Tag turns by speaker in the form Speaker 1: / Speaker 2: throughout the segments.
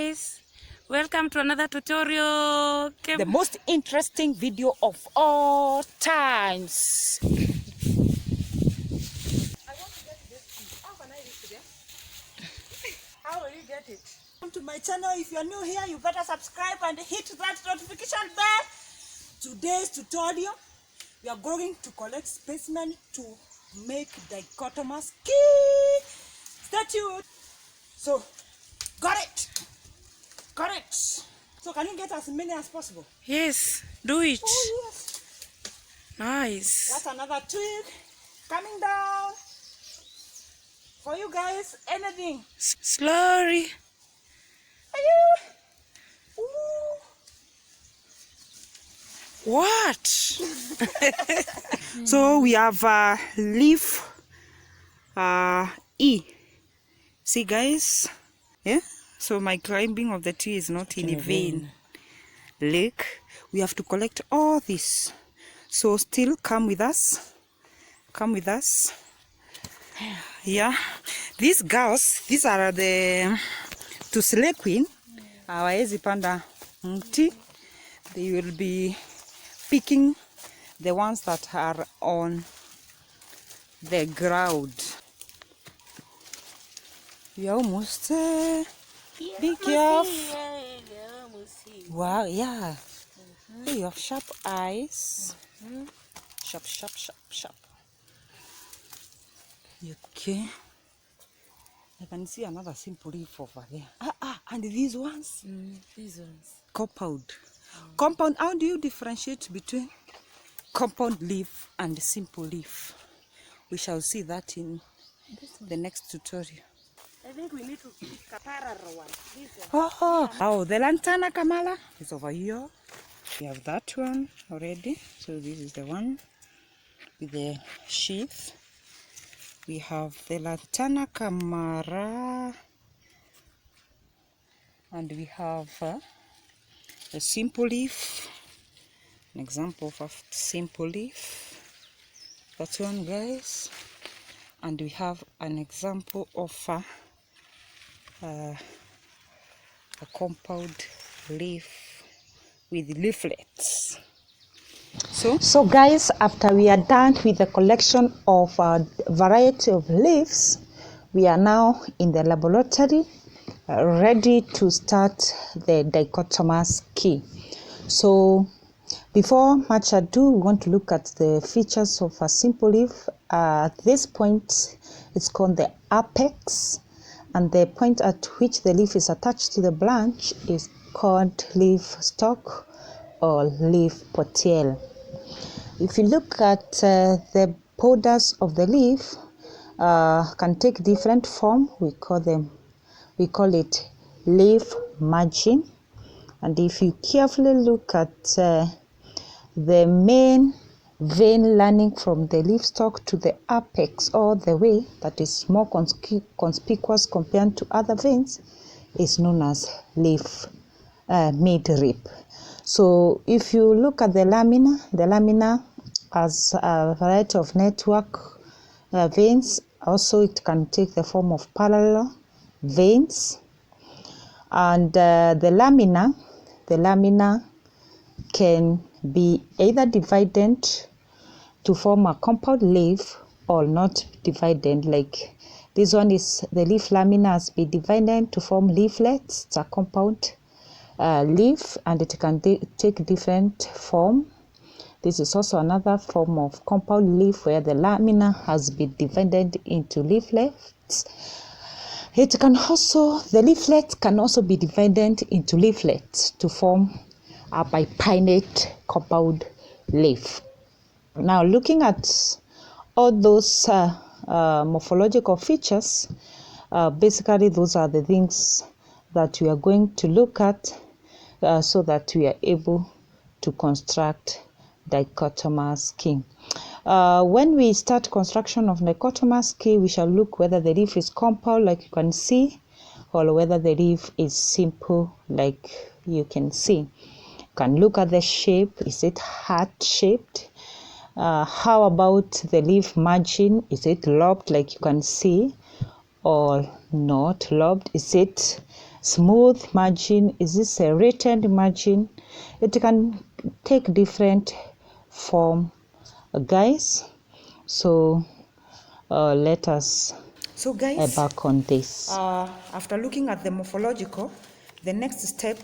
Speaker 1: guys, welcome to another tutorial.
Speaker 2: The most interesting video of all times.
Speaker 3: I want to get this. How can I reach it? How will you get it? Come to my channel. If you're new here, you better subscribe and hit that notification bell. Today's tutorial, we are going to collect specimens to make dichotomous key. Stay tuned. So, got it. So can you get as many as possible?
Speaker 1: Yes, do it.
Speaker 3: Oh yes.
Speaker 1: Nice.
Speaker 3: That's another twig coming down. For you guys, anything.
Speaker 1: Slowly.
Speaker 3: Ooh.
Speaker 1: What?
Speaker 2: So we have leaf E. See guys? Yeah? So my climbing of the tree is not in vain. Look, we have to collect all this. So still come with us. Come with us. Yeah. These girls, these are the to slay queen. Hawaezi panda mti. They will be picking the ones that are on the ground. We are almost be careful. Wow, yeah. Hey, you have sharp eyes. Sharp. Okay. I can see another simple leaf over there. And these ones?
Speaker 1: These ones.
Speaker 2: Compound. Compound, how do you differentiate between compound leaf and simple leaf? We shall see that in the next tutorial.
Speaker 3: I think we need to pick a parallel one. This one.
Speaker 2: Oh, the lantana Kamala is over here. We have that one already. So this is the one with the sheath. We have the lantana Kamara. And we have a simple leaf. An example of a simple leaf. That one, guys. And we have an example of a compound leaf with leaflets. So guys, after we are done with the collection of a variety of leaves, we are now in the laboratory ready to start the dichotomous key. So before much ado, we want to look at the features of a simple leaf. At this point, it's called the apex, and the point at which the leaf is attached to the branch is called leaf stalk or leaf petiole. If you look at the borders of the leaf, can take different form. We call it leaf margin. And if you carefully look at the main vein running from the leaf stalk to the apex all the way, that is more conspicuous compared to other veins, is known as leaf midrib. So if you look at the lamina has a variety of network veins. Also, it can take the form of parallel veins. And the lamina can be either divided to form a compound leaf or not divided. Like this one is the leaf lamina has been divided to form leaflets. It's a compound leaf, and it can take different form. This is also another form of compound leaf where the lamina has been divided into leaflets. The leaflet can also be divided into leaflets to form a bipinnate compound leaf. Now, looking at all those morphological features, basically those are the things that we are going to look at so that we are able to construct dichotomous key. When we start construction of dichotomous key, we shall look whether the leaf is compound, like you can see, or whether the leaf is simple, like you can see. You can look at the shape. Is it heart-shaped? How about the leaf margin? Is it lobed, like you can see, or not lobed? Is it smooth margin? Is this a serrated margin? It can take different form, guys. So let us back on this.
Speaker 3: After looking at the morphological, the next step,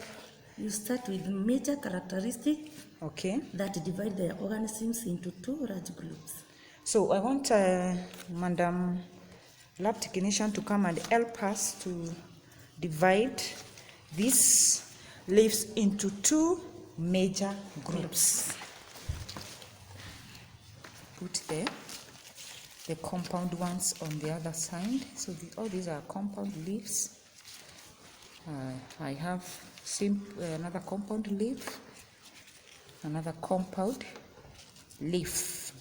Speaker 1: You start with major characteristics
Speaker 3: okay.
Speaker 1: that divide the organisms into two large groups.
Speaker 3: So I want Madam Lab Technician to come and help us to divide these leaves into two major groups. Put there the compound ones on the other side. So all these are compound leaves. I have another compound leaf, another compound leaf.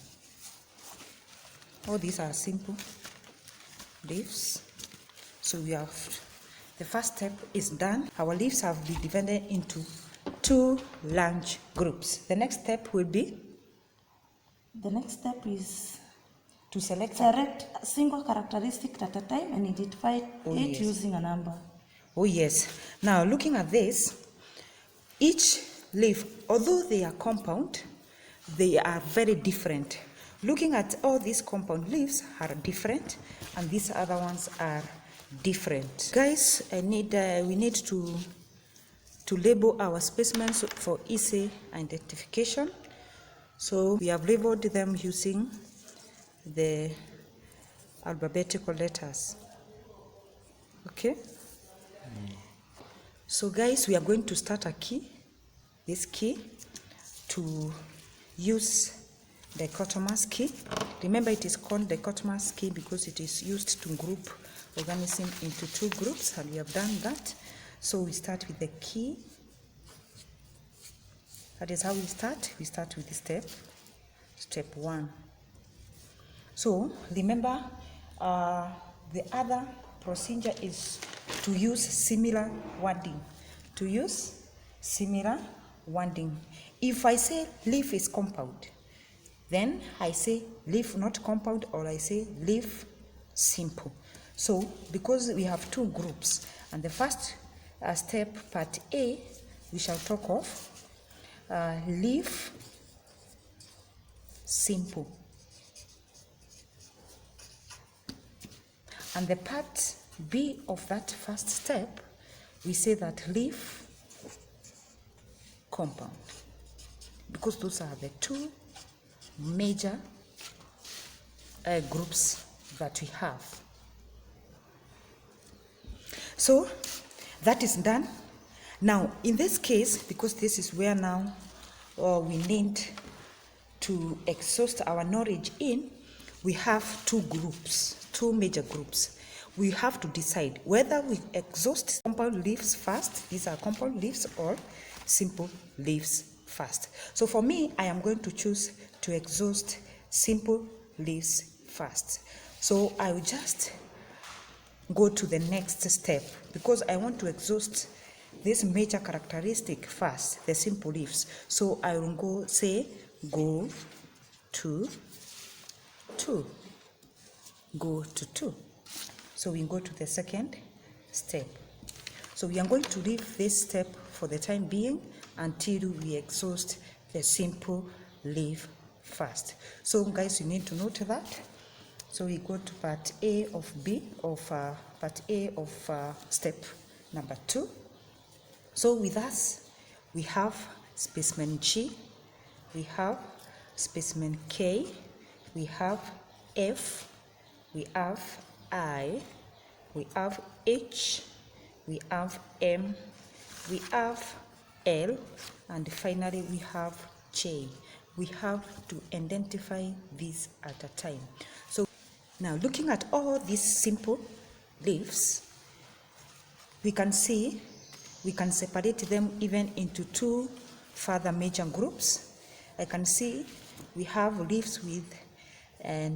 Speaker 3: All these are simple leaves. So we have the first step is done. Our leaves have been divided into two large groups. The next step will be?
Speaker 1: The next step is
Speaker 3: to select
Speaker 1: a single characteristic at a time and identify it using a number.
Speaker 3: Oh yes. Now looking at this, each leaf, although they are compound, they are very different. Looking at all these compound leaves are different, and these other ones are different. Guys, we need to label our specimens for easy identification. So we have labeled them using the alphabetical letters. Okay? So guys, we are going to start a key, this key, to use dichotomous key. Remember, it is called dichotomous key because it is used to group organism into two groups, and we have done that. So we start with the key. That is how we start. We start with step 1. So remember, the other procedure is to use similar wording. To use similar wording. If I say leaf is compound, then I say leaf not compound, or I say leaf simple. So because we have two groups, and the first step, part A, we shall talk of leaf simple. And the part B of that first step, we say that leaf compound, because those are the two major groups that we have. So that is done. Now in this case, because this is where now we need to exhaust our knowledge in, we have two groups, two major groups. We have to decide whether we exhaust compound leaves first, these are compound leaves, or simple leaves first. So for me, I am going to choose to exhaust simple leaves first. So I will just go to the next step because I want to exhaust this major characteristic first, the simple leaves. So I will go to 2. Go to 2. So we go to the second step. So we are going to leave this step for the time being until we exhaust the simple leaf first. So guys, you need to note that. So we go to part A of step number 2. So with us, we have specimen G, we have specimen K, we have F, we have I, we have H, we have M, we have L, and finally we have J. We have to identify these at a time. So now looking at all these simple leaves, we can see we can separate them even into two further major groups. I can see we have leaves with a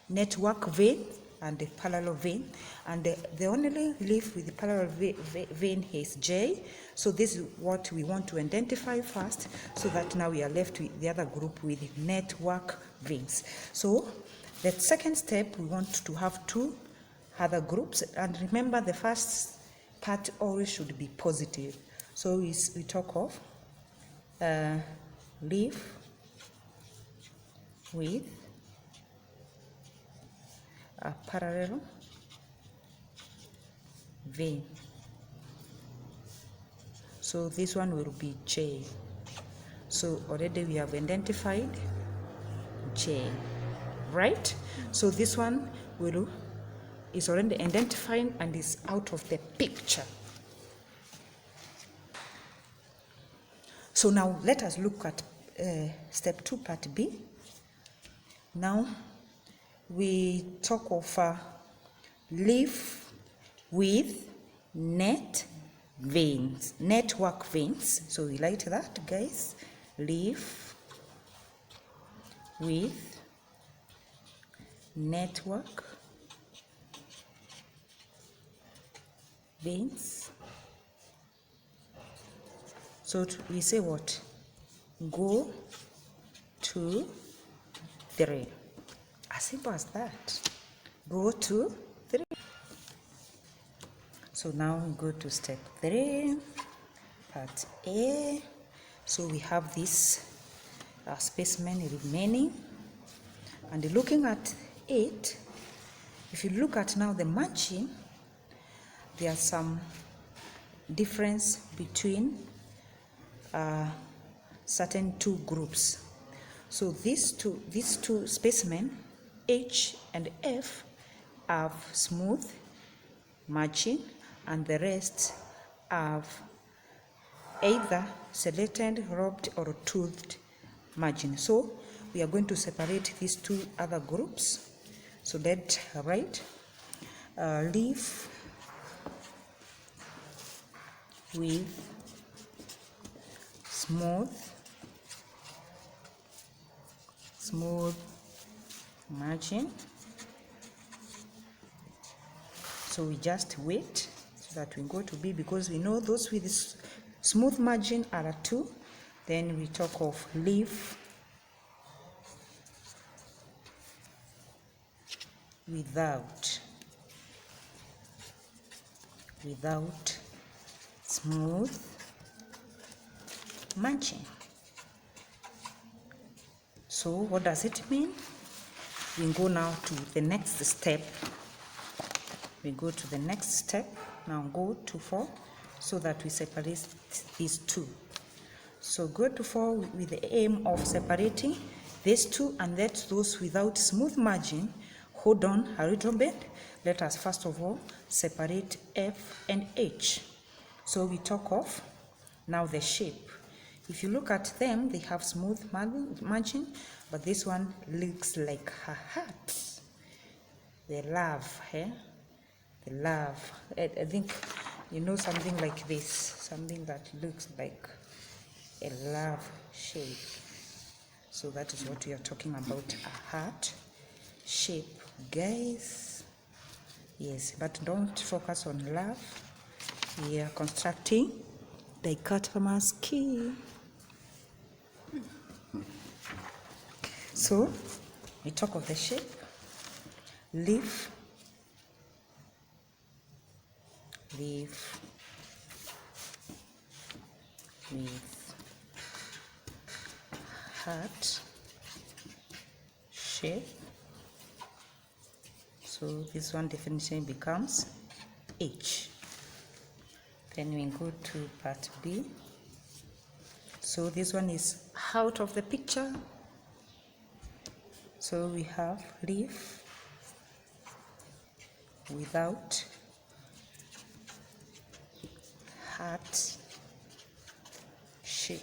Speaker 3: network vein and a parallel vein, and the only leaf with the parallel vein is J. So this is what we want to identify first, so that now we are left with the other group with network veins. So the second step, we want to have two other groups, and remember the first
Speaker 2: part always should be positive. So we talk of leaf with a parallel vein. So this one will be J. So already we have identified J, right? So this one is already identified and is out of the picture. So now let us look at step 2, part B. Now we talk of leaf with network veins. So we like that, guys. Leaf with network veins. So we say what? Go to 3. As simple as that. Go to 3. So now we go to step 3, part A. So we have this specimen remaining. And looking at it, if you look at now the matching, there's some difference between certain 2 groups. So these two specimens, H and F, have smooth margin, and the rest have either serrated, lobed, or toothed margin. So we are going to separate these 2 other groups. So let's write leaf with smooth margin. So we just wait so that we go to B, because we know those with smooth margin are 2. Then we talk of leaf without smooth margin. So what does it mean? We go now to the next step. We go to the next step. Now go to 4 so that we separate these 2. So go to 4 with the aim of separating these 2 and let those without smooth margin hold on a little bit. Let us first of all separate F and H. So we talk of now the shape. If you look at them, they have smooth margin, but this one looks like a heart. The love, eh? The love. I think you know something like this, something that looks like a love shape. So that is what we are talking about, a heart shape, guys. Yes, but don't focus on love. We are constructing dichotomous key. So we talk of the shape. Leaf with heart shape. So this one definition becomes H. Then we go to part B. So this one is out of the picture. So we have leaf without heart shape.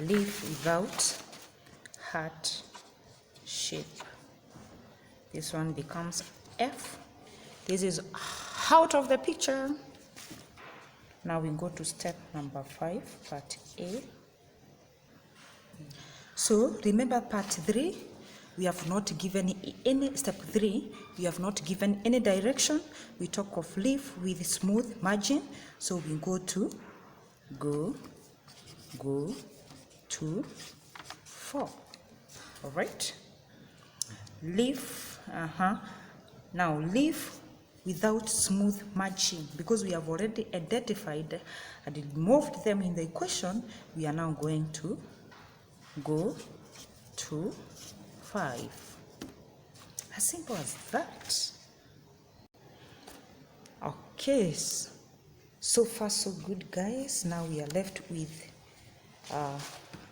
Speaker 2: Leaf without heart shape. This one becomes F. This is out of the picture. Now we go to step number 5, part A. So remember part 3, we have not given any, step 3, we have not given any direction. We talk of leaf with smooth margin. So we go to 4. All right. Leaf, now leaf without smooth margin. Because we have already identified and removed them in the equation, we are now going to go to 5. As simple as that. Okay, so far so good, guys. Now we are left with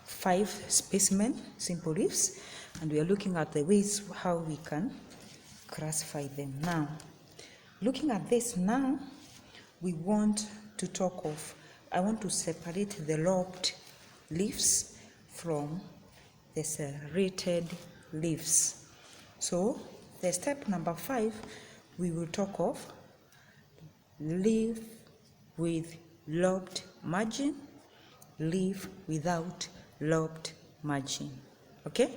Speaker 2: 5 specimen simple leaves, and we are looking at the ways how we can classify them. Now, looking at this now, we want to talk of, I want to separate the lobed leaves from the serrated leaves. So the step number 5, we will talk of leaf with lobed margin, leaf without lobed margin. Okay?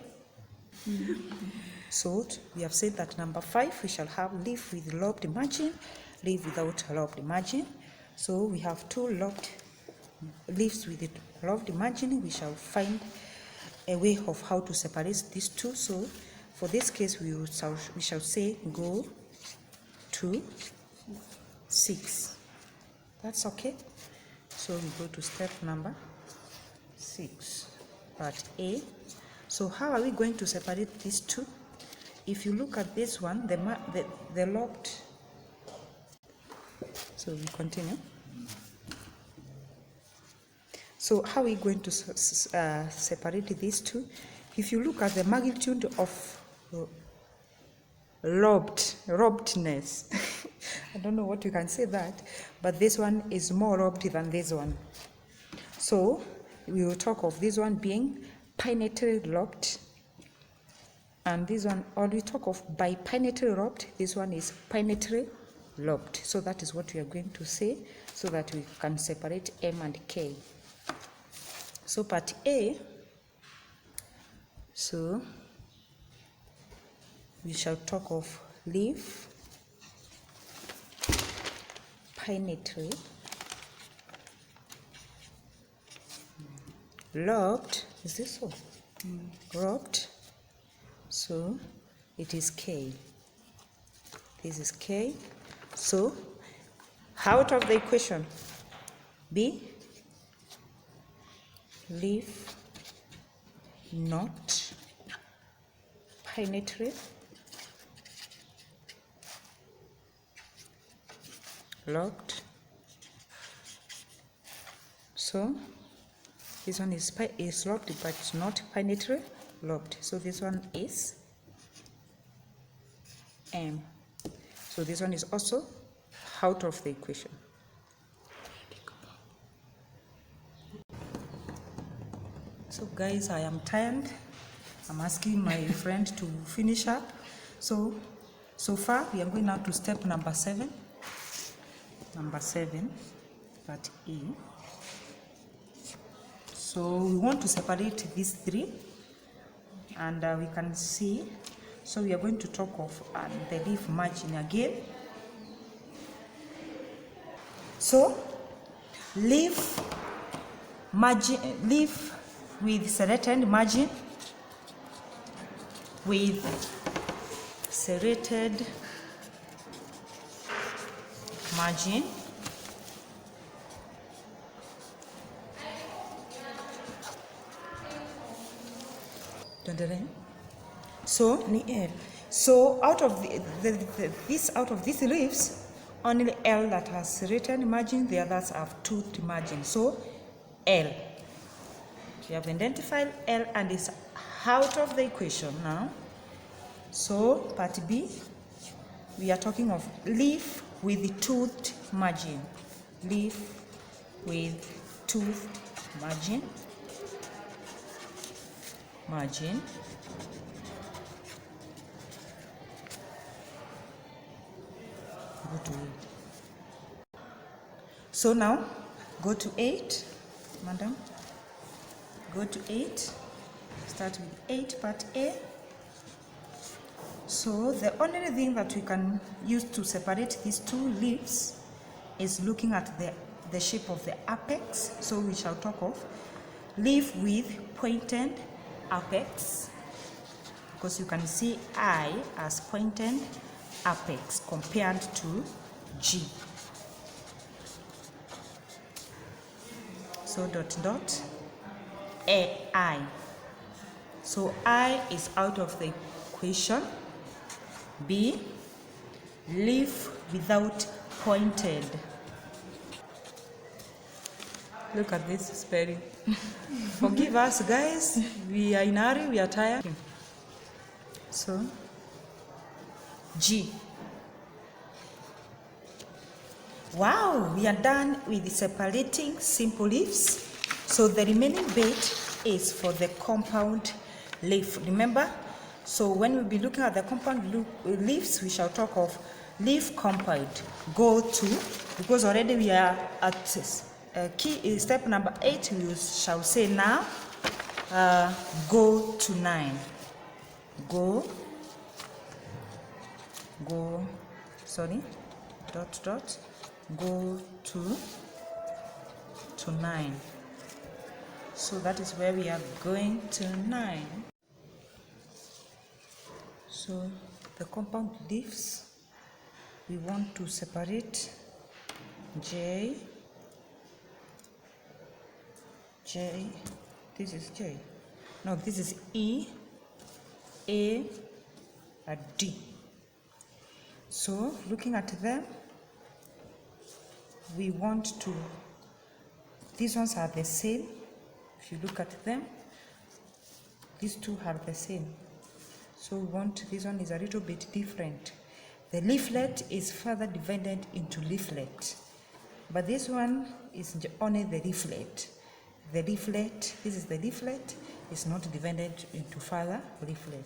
Speaker 2: So we have said that number 5, we shall have leaf with lobed margin, leaf without lobed margin. So we have 2 lobed leaves with lobed margin. We shall find a way of how to separate these 2. So for this case, we shall say go to 6. That's okay. So we go to step number 6, part A. So how are we going to separate these 2? If you look at this one, the lobed. So we continue. So how are we going to separate these 2? If you look at the magnitude of lobedness, I don't know what you can say that, but this one is more lobed than this one. So we will talk of this one being pinnately lobed, and this one, or we talk of bipinnately lobed. This one is pinnately lobed. So that is what we are going to say, so that we can separate M and K. So part A, so we shall talk of leaf pinnately lobed. Is this so? Lobed. So it is K. This is K. So out of the equation, B, leaf not pinnately lobed. So this one is lobed but not pinnately lobed. So this one is M. So this one is also out of the equation. So guys, I am tired. I'm asking my friend to finish up. So far we are going now to step number 7. Number 7, part E. So we want to separate these 3, and we can see. So we are going to talk of the leaf margin again. So leaf margin, leaf with serrated margin, with serrated margin, so out of these leaves, only L that has serrated margin, the others have toothed margin. So L, we have identified L and it's out of the equation now. So part B, we are talking of leaf with toothed margin, leaf with toothed margin, go to 8. So now go to 8, madam, go to 8, start with 8, part A. So the only thing that we can use to separate these 2 leaves is looking at the shape of the apex. So we shall talk of leaf with pointed apex, because you can see I as pointed apex compared to G. So dot dot I. So I is out of the equation. B, leaf without pointed. Look at this spelling. Forgive us, guys. We are in a hurry, we are tired. So, G. Wow, we are done with separating simple leaves. So the remaining bit is for the compound leaf. Remember? So when we'll be looking at the compound leaves, we shall talk of leaf compound. Go to, because already we are at step number 8, we shall say now, go to 9. Go, dot, dot, go to 9. So that is where we are going to 9. So the compound leaves, we want to separate J, this is J, no, this is E, A, and D. So looking at them, we want to, these ones are the same. If you look at them, these two are the same. So we want, this one is a little bit different. The leaflet is further divided into leaflet, but this one is only the leaflet. The leaflet, this is the leaflet, is not divided into further leaflet.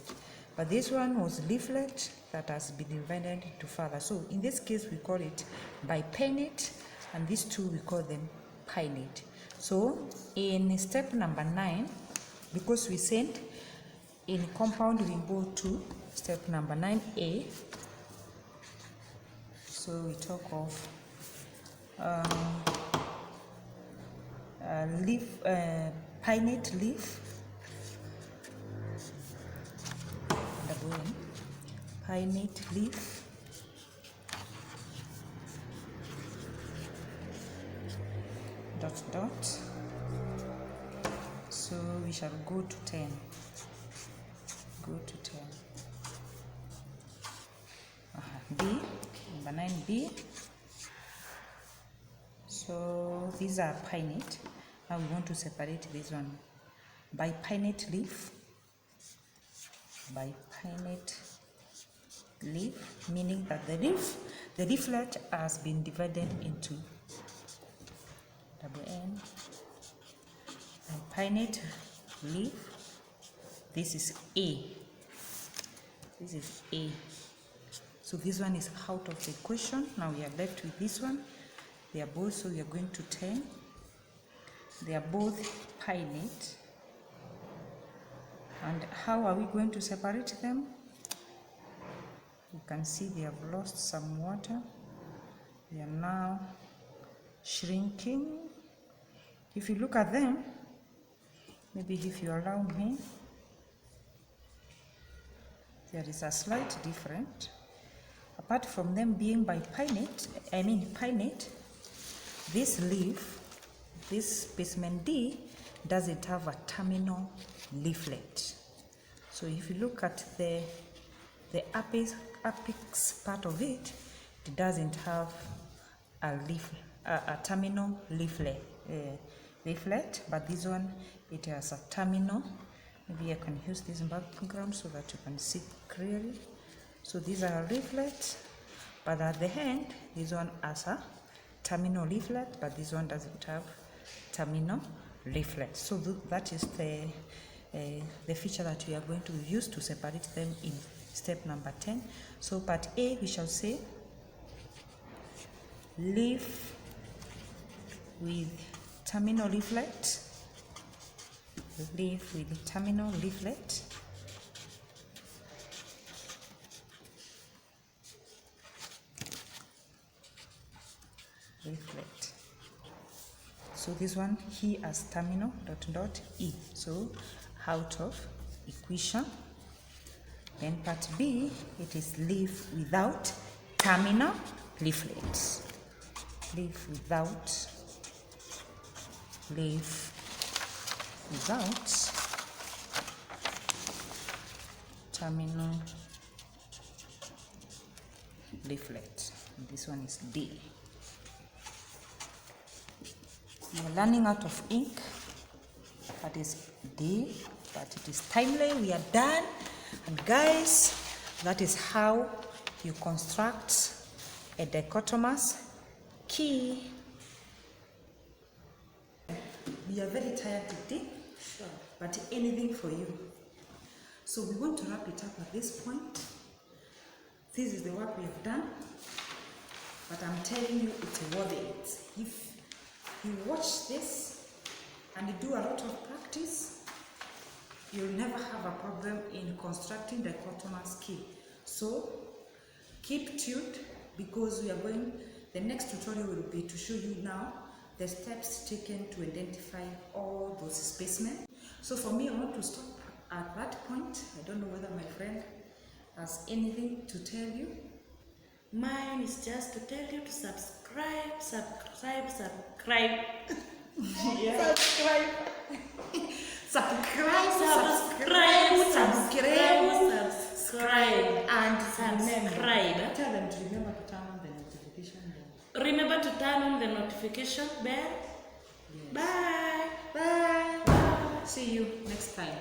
Speaker 2: But this one was leaflet that has been divided into further. So in this case, we call it bipinnate, and these two we call them pinnate. So in step number 9, because we said in compound we go to step number 9A, so we talk of leaf, pinnate leaf, pinnate leaf, dot dot. So we shall go to 10. Go to 10. B, number 9B. So these are pinnate. Now we want to separate this one. Bipinnate leaf. Bipinnate leaf, meaning that the leaflet has been divided into WN. Bipinnate leaf. This is A. This is A. So this one is out of the equation. Now we are left with this one. They are both, so we are going to 10. They are both pinnate. And how are we going to separate them? You can see they have lost some water. They are now shrinking. If you look at them, maybe if you allow me, there is a slight difference. Apart from them being pinnate, this leaf, this specimen D, doesn't have a terminal leaflet. So if you look at the apex part of it, it doesn't have a terminal leaflet, but this one, it has a terminal. Maybe I can use this background so that you can see clearly. So these are leaflets, but at the end, this one has a terminal leaflet, but this one doesn't have terminal leaflet. So that is the feature that we are going to use to separate them in step number 10. So part A, we shall say leaf with terminal leaflet, leaf with terminal leaflet, leaflet. So this one, he has terminal dot dot E. So out of equation, Then part B, it is leaf without terminal leaflets. Leaf without terminal leaflet. And this one is D. We're running out of ink. That is D, but it is timely. We are done. And guys, that is how you construct a dichotomous key. We are very tired today, sure, but anything for you. So we want to wrap it up at this point. This is the work we have done, but I'm telling you, it's worth it. If you watch this and you do a lot of practice, you'll never have a problem in constructing the dichotomous key. So keep tuned, because the next tutorial will be to show you now the steps taken to identify all those specimens. So for me, I want to stop at that point. I don't know whether my friend has anything to tell you.
Speaker 1: Mine is just to tell you to subscribe.
Speaker 2: Yeah. Subscribe, and subscribe. Tell them to remember to turn on the notification bell.
Speaker 1: Remember to turn on the notification bell.
Speaker 2: Yes.
Speaker 1: Bye.
Speaker 2: Bye. See you next time.